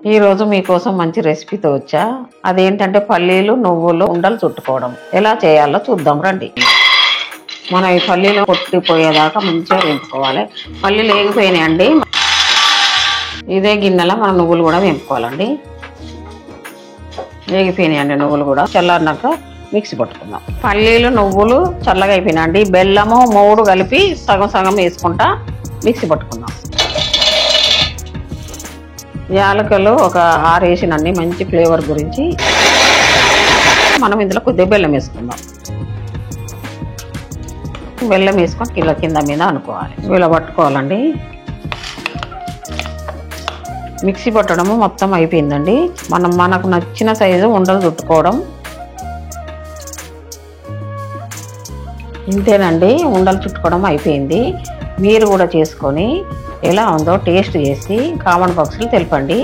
ఈరోజు మీకోసం మంచి రెసిపీతో వచ్చా. అదేంటంటే పల్లీలు నువ్వులు ఉండలు చుట్టుకోవడం. ఎలా చేయాలో చూద్దాం రండి. మనం ఈ పల్లీలు కొట్టిపోయేదాకా మంచిగా వేపుకోవాలి. పల్లీలు వేగిపోయినాయండి. ఇదే గిన్నెలో మనం నువ్వులు కూడా వేపుకోవాలండి. వేగిపోయినాయండి నువ్వులు కూడా. చల్లారినాక మిక్సీ పట్టుకుందాం. పల్లీలు నువ్వులు చల్లగా అయిపోయినాయండి. బెల్లము 3 కలిపి సగం సగం వేసుకుంటా మిక్సీ పట్టుకుందాం. యాలకులు ఒక 6 వేసినండి మంచి ఫ్లేవర్ గురించి. మనం ఇందులో కొద్దిగా బెల్లం వేసుకుందాం. బెల్లం వేసుకొని కింద మీద అనుకోవాలి. ఇలా పట్టుకోవాలండి. మిక్సీ పట్టడము మొత్తం అయిపోయిందండి. మనకు నచ్చిన సైజు ఉండలు చుట్టుకోవడం. ఇంతేనండి, ఉండలు చుట్టుకోవడం అయిపోయింది. మీరు కూడా చేసుకొని ఎలా ఉందో టేస్ట్ చేసి కామెంట్ బాక్స్లో తెలపండి.